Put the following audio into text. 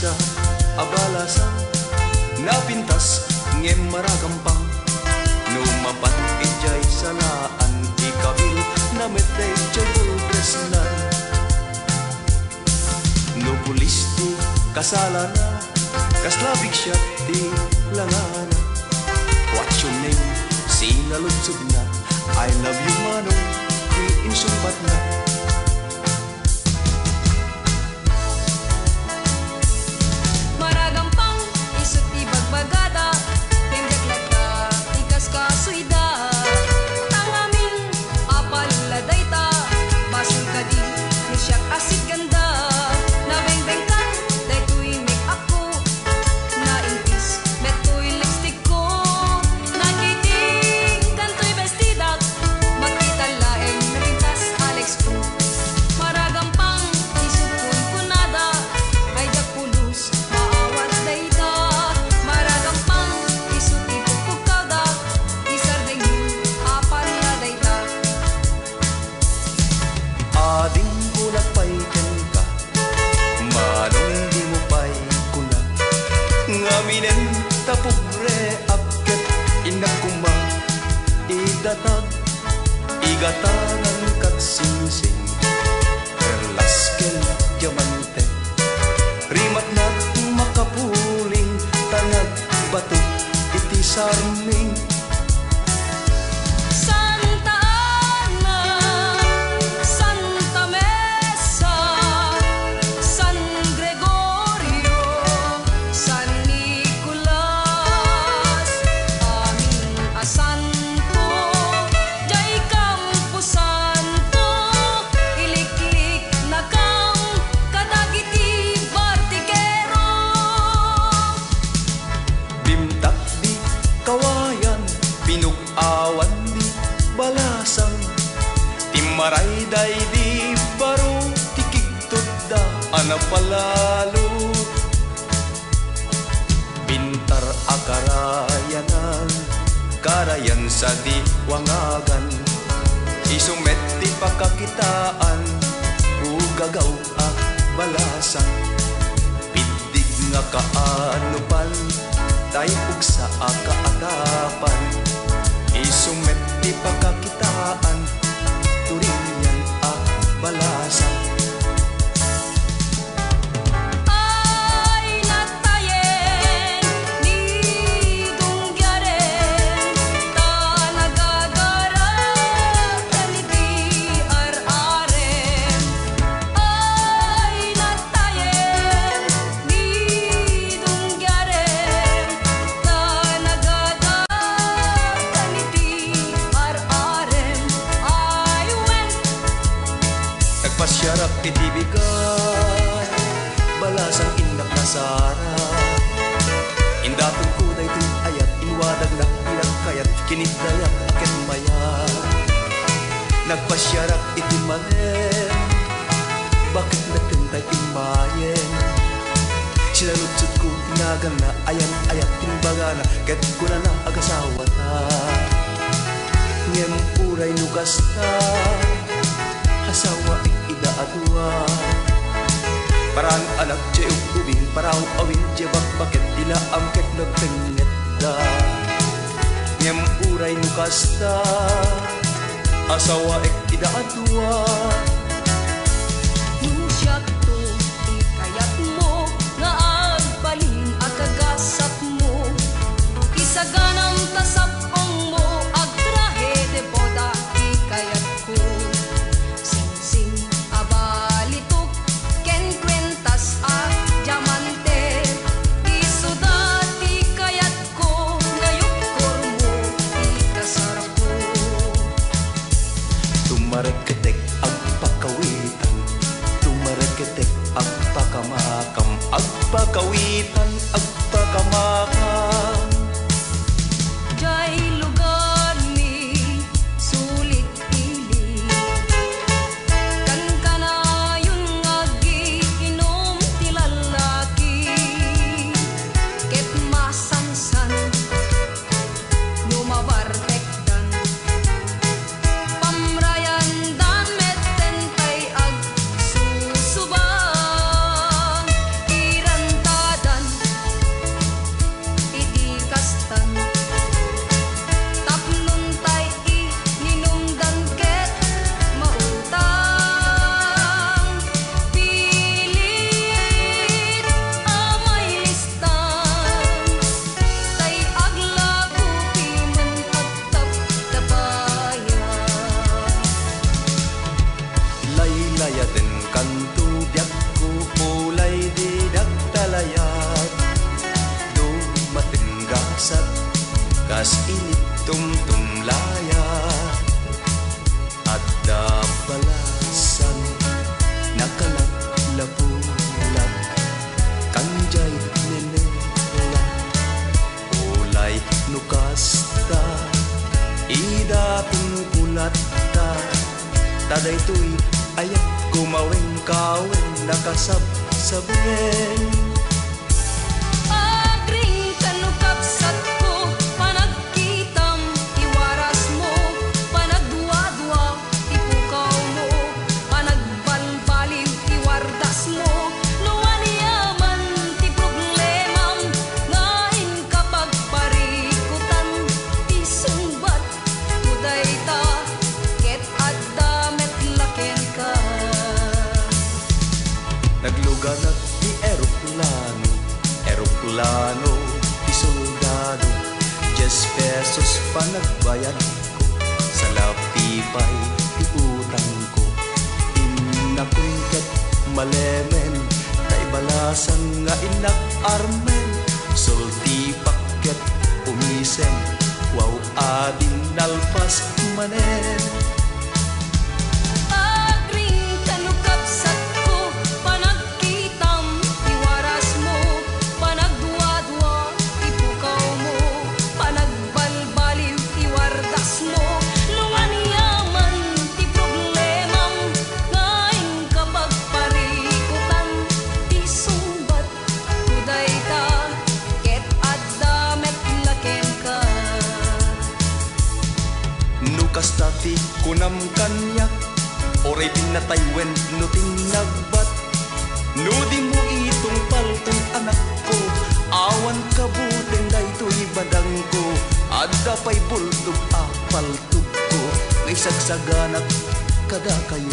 sa abalasan napintas ngem maragampang no mapat ijay salaan ikabil na metay jay ultresnan no pulis di kasalana kaslabig siya di langana. What's your name? Sinalutsog na I love you manong di insumpat na. Maragampang isut ibagbagada tindaglata ikas kasuida tangaming apaluladayta basul kadi nisyak asit ganda nabengbengkan daytoy make ako naingkis betoy lipstick ko nakiting kantoy bestidak makita laeng narintas Alex ko maragampang isupon ko nada ay dagpulos maawat dayta maragampang isuti pupukada isardeng apan na dayta Ading kulak pay ken ka manong di mo pay kuna ngaminen tapugre apket inakuma idatag igatanan kat singsing perlasken diamante rimat na makapuling tanag batu iti sarming Santa Ana, Santa Mesa, San Gregorio, San Nicolas, aming asanto, jay Campo Santo, iliklik na kang kadagiti bartikero. bimtak di kawayan pinug-awan di balasang timaray day di baro tikigtod da anapalalo bintar akarayanan karayan sa di wangagan isumet di pakakitaan ugagaw balasang pitig nga kaanupan tayo sa akaatapan isumet di pagkakitaan turingan balasan Ay natayen, ni dungyaren, tanagagarakan iti ar-aren. Ay natayen, ni dungyaren, tanagagarakan iti ar-aren. Ay wen nagpasyarap iti bigay balasang inak nasara indatong kuday ti ayat inwadag na pinagkayat kinitdayak aket maya nagpasyarap iti manen bakit nagtintay timayen sinalutsot ko tinagan na ayan ayat timbaga na ket ko na agasawa ta ngem uray nugas ta asawa idaadwa parang anak jay ubing parang awin jay bakbaket dila amket nagtenget da ngem uray nugas ta asawa idaadwa Nusyak to, ikayat mo, nga agbalin akagasap mo. Isaganang tasapong mo, agtrahe de boda, ikayat ko. Sing-sing, abalitok, ken kwentas at diamante. Isudat, ikayat ko, ngayokor mo, ikasarap ko. tumarek ketek ang kas init tumtumlaya at balasan nakalaglapulat kanjay nenela ulay nukasta ida pinukulatta taday tuy ayat kumaweng kaweng nakasabsaben Agring kanukapsat ko, panagkitam, iwaras mo, panagduwa-duwa, ipukaw mo, panagbalbaliw, iwardas mo, luwaniyaman, ti problemam, ngain kapag parikutan, isumbat, tuday ta, ket adda metlaken ka. nagluganat di eroplano di soldado 10 pesos pa nagbayad ko sa lapipay di utang ko inakungkat malemen kay balasan nga inak armen sulti paket umisem wow adin nalpas manen Agring kanukapsat ko, panagkitam, iwaras mo, panagduwa-duwa, ipukaw mo, panagbalbaliw, iwardas mo, luwaniyaman, ti problemam, ngain kapag parikutan, isumbat, tuday ta, ket adda metlaken ka. nukas tati kunam kanyak oray pinataywen no tinagbat nudi mo itong paltong anak ko awan kabuteng daytoy badang ko adda pay bultog apaltog ko ngay sagsaganak kada kayo